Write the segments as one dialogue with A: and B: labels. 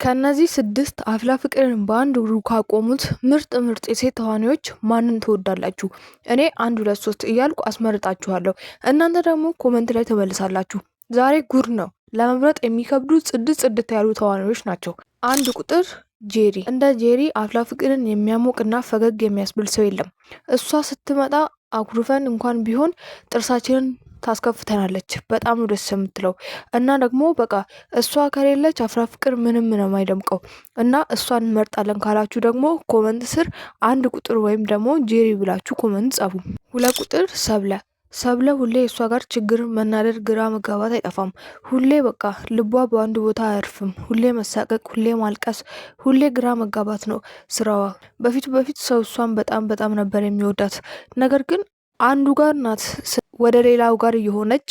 A: ከእነዚህ 6 አፍላ ፍቅርን በአንድ እግሩ ካቆሙት ምርጥ ምርጥ የሴት ተዋናዮች ማንን ትወዳላችሁ? እኔ 1 2 3 እያልኩ አስመርጣችኋለሁ። እናንተ ደግሞ ኮመንት ላይ ትመልሳላችሁ። ዛሬ ጉድ ነው። ለመምረጥ የሚከብዱ ጽድት ያሉ ተዋናዮች ናቸው። 1 ቁጥር ጄሪ። እንደ ጄሪ አፍላ ፍቅርን የሚያሞቅና ፈገግ የሚያስብል ሰው የለም። እሷ ስትመጣ አኩርፈን እንኳን ቢሆን ጥርሳችንን ታስከፍተናለች። በጣም ነው ደስ የምትለው እና ደግሞ በቃ እሷ ከሌለች አፍላ ፍቅር ምንም ነው የማይደምቀው እና እሷን እንመርጣለን ካላችሁ ደግሞ ኮመንት ስር 1 ቁጥር ወይም ደግሞ ጄሪ ብላችሁ ኮመንት ጻፉ። 2 ቁጥር ሰብለ። ሰብለ ሁሌ እሷ ጋር ችግር፣ መናደድ፣ ግራ መጋባት አይጠፋም። ሁሌ በቃ ልቧ በአንድ ቦታ አያርፍም። ሁሌ መሳቀቅ፣ ሁሌ ማልቀስ፣ ሁሌ ግራ መጋባት ነው ስራዋ። በፊት ሰው እሷን በጣም ነበር የሚወዳት። ነገር ግን አንዱ ጋር ናት ወደ ሌላው ጋር እየሆነች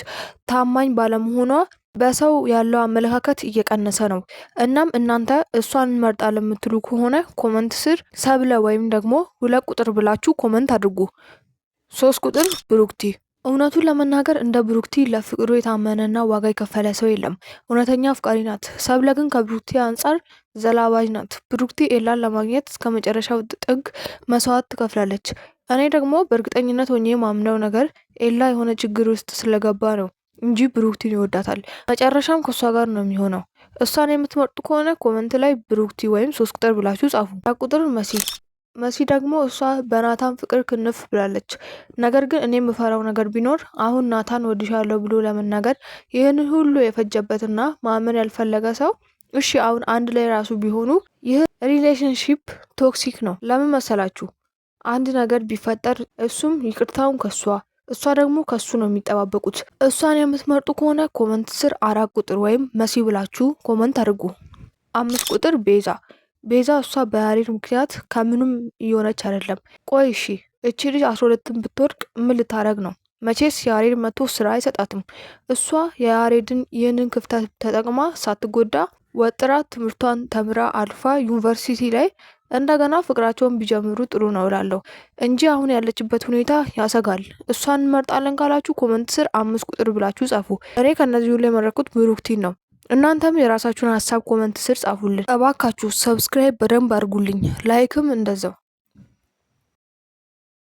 A: ታማኝ ባለመሆኗ በሰው ያለው አመለካከት እየቀነሰ ነው። እናም እናንተ እሷን እንመርጣለን የምትሉ ከሆነ ኮመንት ስር ሰብለ ወይም ደግሞ 2 ቁጥር ብላችሁ ኮመንት አድርጉ። 3 ቁጥር ብሩክቲ። እውነቱን ለመናገር እንደ ብሩክቲ ለፍቅሩ የታመነና ዋጋ የከፈለ ሰው የለም። እውነተኛ አፍቃሪ ናት። ሰብለ ግን ከብሩክቲ አንጻር ዘላባጅ ናት። ብሩክቲ ኤላን ለማግኘት እስከ መጨረሻው ጥግ መስዋዕት ትከፍላለች። እኔ ደግሞ በእርግጠኝነት ሆኜ የማምነው ነገር ኤላ የሆነ ችግር ውስጥ ስለገባ ነው እንጂ ብሩክቲን ይወዳታል። መጨረሻም ከእሷ ጋር ነው የሚሆነው። እሷን የምትመርጡ ከሆነ ኮመንት ላይ ብሩክቲ ወይም 3 ቁጥር ብላችሁ ጻፉ። 4 ቁጥር መሲ ደግሞ እሷ በናታን ፍቅር ክንፍ ብላለች። ነገር ግን እኔ የምፈራው ነገር ቢኖር አሁን ናታን ወድሻለሁ ብሎ ለመናገር ይህንን ሁሉ የፈጀበትና ማመን ያልፈለገ ሰው እሺ አሁን አንድ ላይ ራሱ ቢሆኑ ይህ ሪሌሽንሺፕ ቶክሲክ ነው። ለምን መሰላችሁ? አንድ ነገር ቢፈጠር እሱም ይቅርታውን እሷ ደግሞ ከሱ ነው የሚጠባበቁት። እሷን የምትመርጡ ከሆነ ኮመንት ስር 4 ቁጥር ወይም መሲ ብላችሁ ኮመንት አድርጉ። 5 ቁጥር ቤዛ እሷ በያሬድ ምክንያት ከምንም እየሆነች አይደለም። ቆይ እሺ እቺ ልጅ 12ን ብትወድቅ ምን ልታረግ ነው? መቼስ ያሬድ መቶ ስራ አይሰጣትም። እሷ የያሬድን ይህንን ክፍተት ተጠቅማ ሳትጎዳ ወጥራ ትምህርቷን ተምራ አልፋ ዩኒቨርሲቲ ላይ እንደገና ፍቅራቸውን ቢጀምሩ ጥሩ ነው እላለሁ እንጂ አሁን ያለችበት ሁኔታ ያሰጋል። እሷን እንመርጣለን ካላችሁ ኮመንት ስር 5 ቁጥር ብላችሁ ጻፉ። እኔ ከነዚህ ሁሉ የመረጥኩት ብሩክቲን ነው። እናንተም የራሳችሁን ሀሳብ ኮመንት ስር ጻፉልን። እባካችሁ ሰብስክራይብ በደንብ አድርጉልኝ፣ ላይክም እንደዛው።